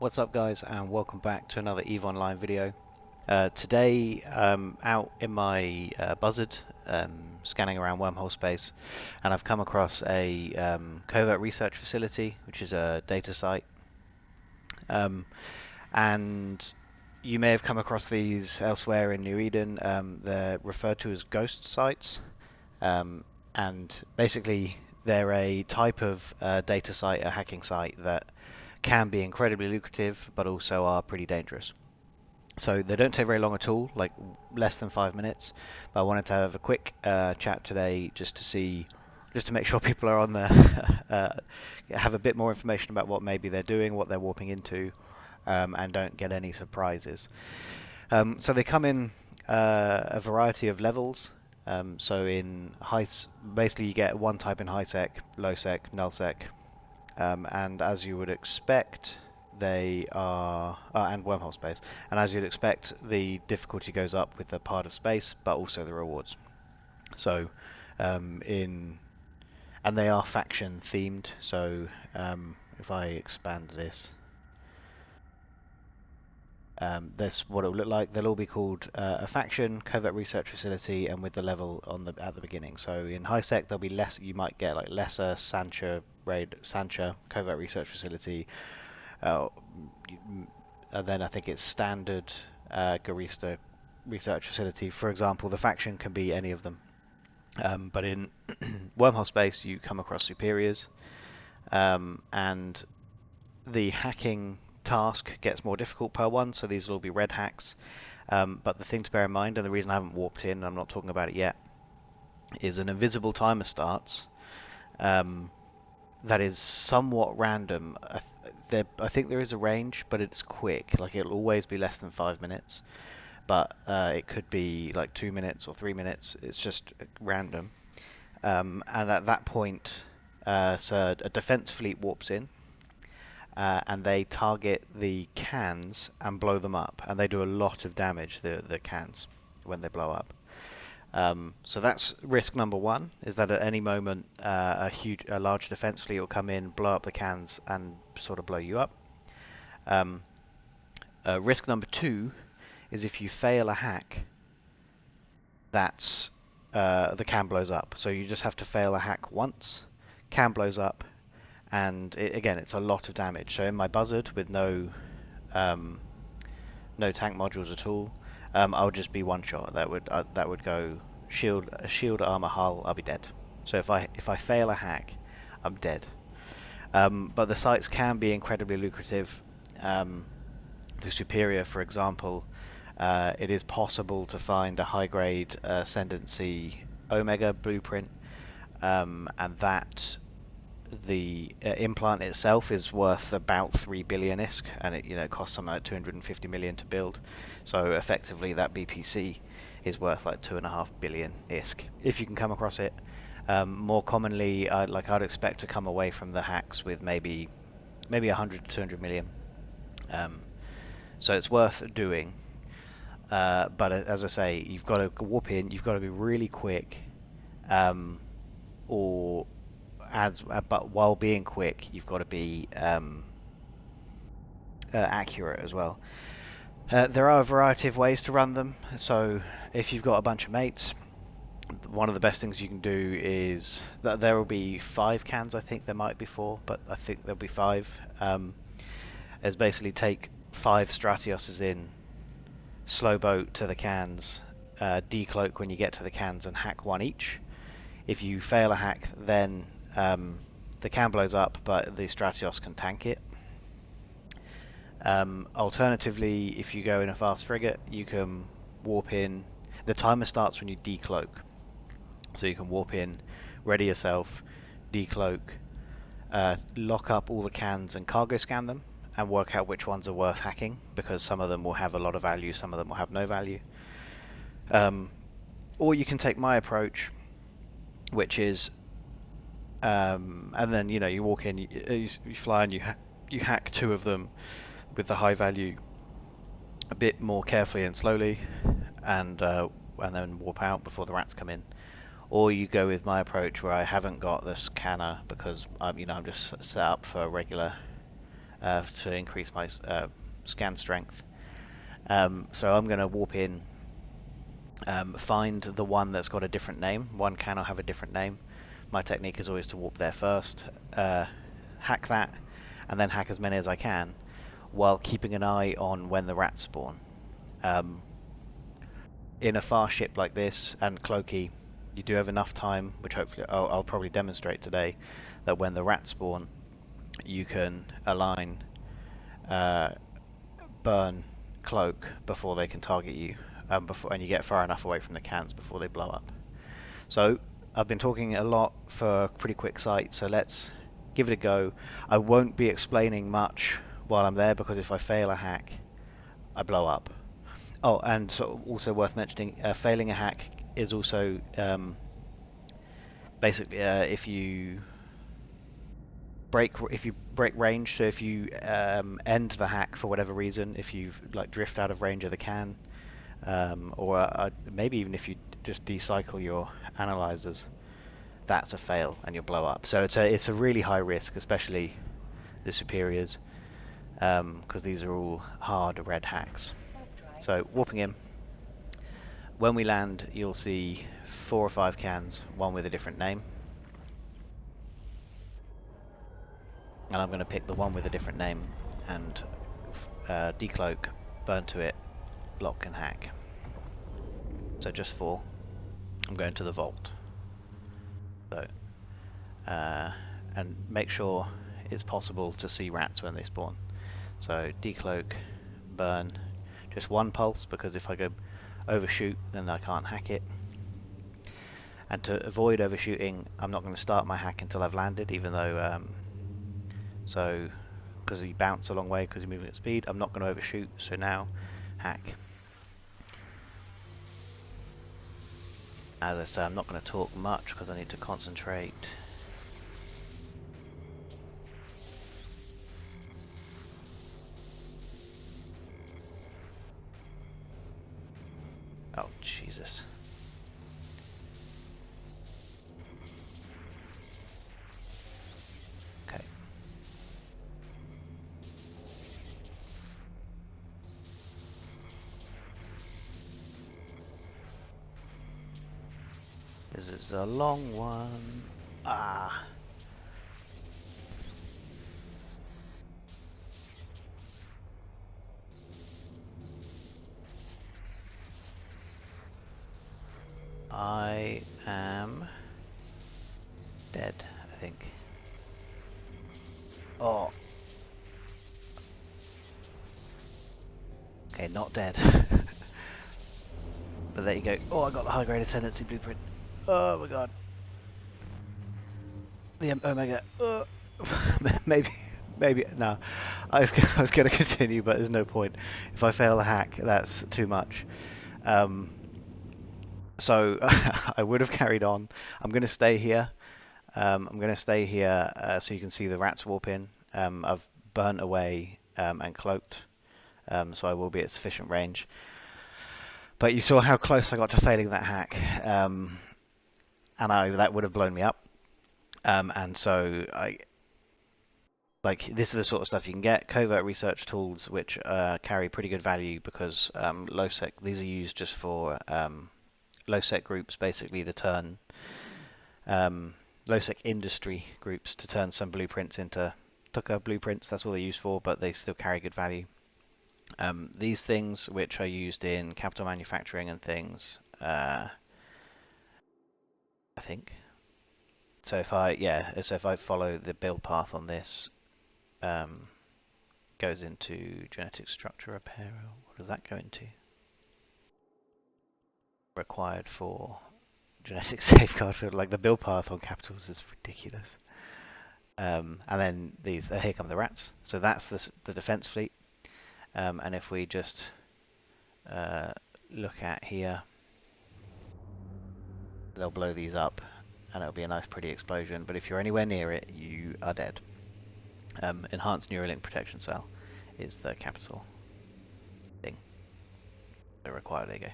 What's up guys, and welcome back to another EVE Online video. Today out in my buzzard scanning around wormhole space, and I've come across a covert research facility, which is a data site, and you may have come across these elsewhere in New Eden. They're referred to as ghost sites, um, and basically they're a type of data site, a hacking site that can be incredibly lucrative but also are pretty dangerous. So they don't take very long at all, like less than 5 minutes. But I wanted to have a quick chat today just to make sure people are on there, have a bit more information about what maybe they're doing, what they're warping into, and don't get any surprises. So they come in a variety of levels. So in basically you get one type in high sec, low sec, null sec, and as you would expect, they are and wormhole space. And as you'd expect, the difficulty goes up with the part of space, but also the rewards. So in and they are faction themed. So if I expand this. This what it will look like. They'll all be called a faction, covert research facility, and with the level on the at the beginning. So in high sec there'll be less. You might get like lesser Sancha covert research facility, uh, and then I think it's standard Garista research facility. For example, the faction can be any of them. But in wormhole space you come across superiors, and the hacking task gets more difficult per one, so these will all be red hacks. But the thing to bear in mind, and the reason I haven't warped in, I'm not talking about it yet, is an invisible timer starts that is somewhat random. I think there is a range, but it's quick. Like it'll always be less than 5 minutes, but it could be like 2 minutes or 3 minutes. It's just random. And at that point, so a defense fleet warps in, and they target the cans and blow them up, and they do a lot of damage, the cans, when they blow up. So that's risk number one, is that at any moment a large defense fleet will come in, blow up the cans, and sort of blow you up. Risk number two is if you fail a hack, that's the can blows up. So you just have to fail a hack once, can blows up, and again it's a lot of damage. So in my buzzard with no tank modules at all, I'll just be one shot. That would go shield armor hull. I'll be dead. So if I fail a hack, I'm dead. But the sites can be incredibly lucrative. The Superior, for example, it is possible to find a high grade Ascendancy Omega blueprint, and that the implant itself is worth about 3 billion ISK, and it costs something like 250 million to build. So effectively, that BPC is worth like 2.5 billion ISK if you can come across it. More commonly, I'd expect to come away from the hacks with maybe 100 to 200 million. So it's worth doing. But as I say, you've got to warp in. You've got to be really quick, or but while being quick, you've got to be accurate as well. There are a variety of ways to run them. So if you've got a bunch of mates, one of the best things you can do is that there will be 5 cans. I think there might be 4, but I think there'll be 5. Is basically take 5 Stratioses in, slow boat to the cans, decloak when you get to the cans, and hack one each. If you fail a hack, then the can blows up, but the Stratios can tank it. Alternatively, if you go in a fast frigate, you can warp in. The timer starts when you decloak, so you can warp in, ready yourself, decloak, lock up all the cans and cargo scan them, and work out which ones are worth hacking, because some of them will have a lot of value, some of them will have no value. Or you can take my approach, which is and then you walk in, you fly, and you hack 2 of them with the high value a bit more carefully and slowly, and then warp out before the rats come in. Or you go with my approach, where I haven't got the scanner because I'm just set up for regular to increase my scan strength. So I'm going to warp in, find the one that's got a different name. One cannot have a different name. My technique is always to warp there first, hack that, and then hack as many as I can, while keeping an eye on when the rats spawn. In a far ship like this, and Cloaky, you do have enough time, which hopefully I'll probably demonstrate today, that when the rats spawn, you can align, burn, cloak before they can target you, and you get far enough away from the cans before they blow up. So I've been talking a lot for a pretty quick sight, so let's give it a go. I won't be explaining much while I'm there, because if I fail a hack, I blow up. Oh, and so also worth mentioning, failing a hack is also basically if you break range. So if you end the hack for whatever reason, if you like drift out of range of the can, or maybe even if you just decycle your analyzers, that's a fail and you'll blow up. So it's a really high risk, especially the superiors, because these are all hard red hacks. So warping in. When we land, you'll see 4 or 5 cans, one with a different name. And I'm going to pick the one with a different name and decloak, burn to it, lock and hack. So just 4. I'm going to the vault. So, and make sure it's possible to see rats when they spawn. So decloak, burn, just 1 pulse, because if I go overshoot, then I can't hack it. And to avoid overshooting, I'm not going to start my hack until I've landed, even though so because you bounce a long way because you're moving at speed, I'm not going to overshoot. So now hack. As I say, I'm not going to talk much because I need to concentrate. Oh, Jesus. Okay. This is a long one. Ah. I am dead, I think. Oh. Okay, not dead. But there you go. Oh, I got the high grade ascendancy blueprint. Oh my god. The Omega. maybe, no. I was going to continue, but there's no point. If I fail the hack, that's too much. So I would have carried on. I'm going to stay here. So you can see the rats warp in. I've burnt away and cloaked, so I will be at sufficient range. But you saw how close I got to failing that hack, and that would have blown me up. And so this is the sort of stuff you can get. Covert research tools, which carry pretty good value because low-sec. These are used just for low-sec groups, basically to turn low-sec industry groups to turn some blueprints into Tucker blueprints. That's what they're used for, but they still carry good value. These things, which are used in capital manufacturing and things, I think. So if I follow the build path on this, goes into genetic structure repair. What does that go into? Required for genetic safeguard field. Like the build path on capitals is ridiculous. And then here come the rats. So that's the defense fleet. And if we just look at here, they'll blow these up, and it'll be a nice, pretty explosion. But if you're anywhere near it, you are dead. Enhanced Neuralink protection cell is the capital thing. They're required. There you go.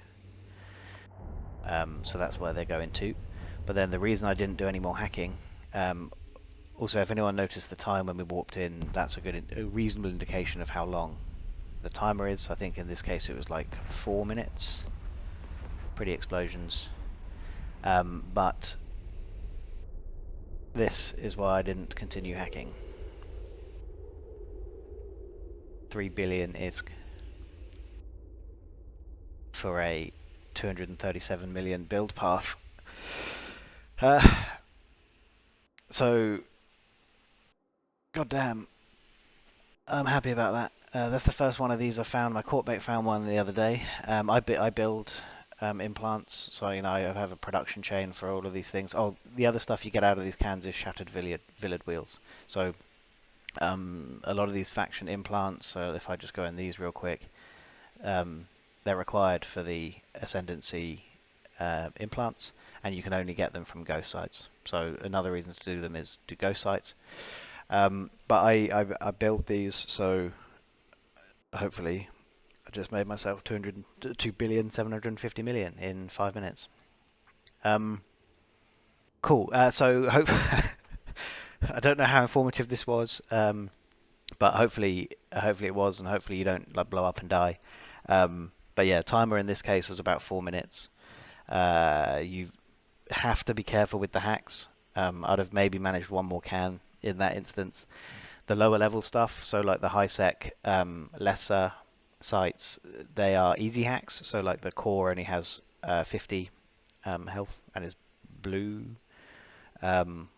So that's where they're going to. But then the reason I didn't do any more hacking, Also, if anyone noticed the time when we warped in, that's a reasonable indication of how long the timer is. I think in this case it was like 4 minutes. Pretty explosions. But this is why I didn't continue hacking. 3 billion ISK for a 237 million build path. So, goddamn, I'm happy about that. That's the first one of these I found. My courtmate found one the other day. I build implants, so I have a production chain for all of these things. Oh, the other stuff you get out of these cans is shattered Villard wheels. So a lot of these faction implants. So if I just go in these real quick, they're required for the Ascendancy implants, and you can only get them from ghost sites. So another reason to do them is do ghost sites. But I build these, so hopefully I just made myself 2,750,000,000 in 5 minutes. Cool. So hope I don't know how informative this was, but hopefully it was, and hopefully you don't like blow up and die. But yeah, timer in this case was about 4 minutes. You have to be careful with the hacks. I'd have maybe managed one more can in that instance. The lower level stuff, so like the high sec, lesser sites, they are easy hacks. So like the core only has 50 health and is blue. And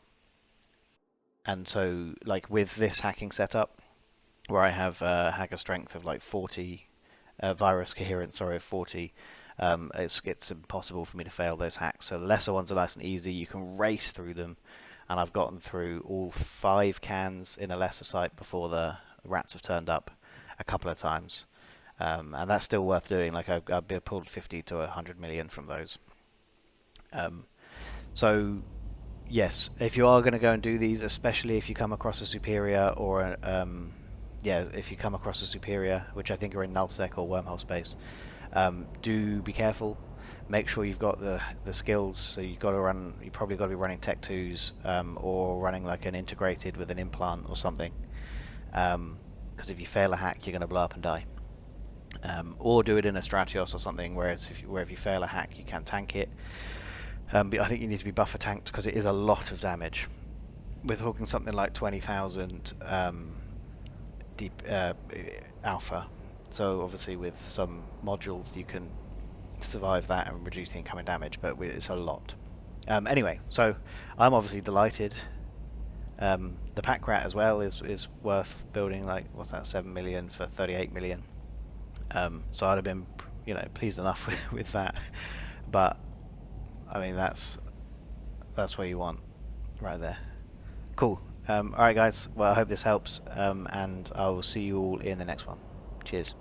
so like with this hacking setup, where I have hacker strength of like 40, virus coherence, sorry, of 40, it's impossible for me to fail those hacks. So the lesser ones are nice and easy. You can race through them, and I've gotten through all 5 cans in a lesser site before the rats have turned up a couple of times, and that's still worth doing. Like I've pulled 50 to 100 million from those. So yes, if you are going to go and do these, especially if you come across a superior or if you come across a superior, which I think are in nullsec or wormhole space, do be careful. Make sure you've got the skills. So you probably got to be running Tech 2s or running like an integrated with an implant or something. Because if you fail a hack, you're going to blow up and die. Or do it in a Stratios or something, whereas if you fail a hack, you can tank it. But I think you need to be buffer tanked because it is a lot of damage. We're talking something like 20,000 deep alpha. So obviously with some modules you can survive that and reduce the incoming damage, but it's a lot. Anyway, so I'm obviously delighted. The pack rat as well is worth building. Like what's that, 7 million for 38 million. So I'd have been pleased enough with that. But I mean that's what you want right there. Cool. Alright guys, well I hope this helps, and I will see you all in the next one. Cheers.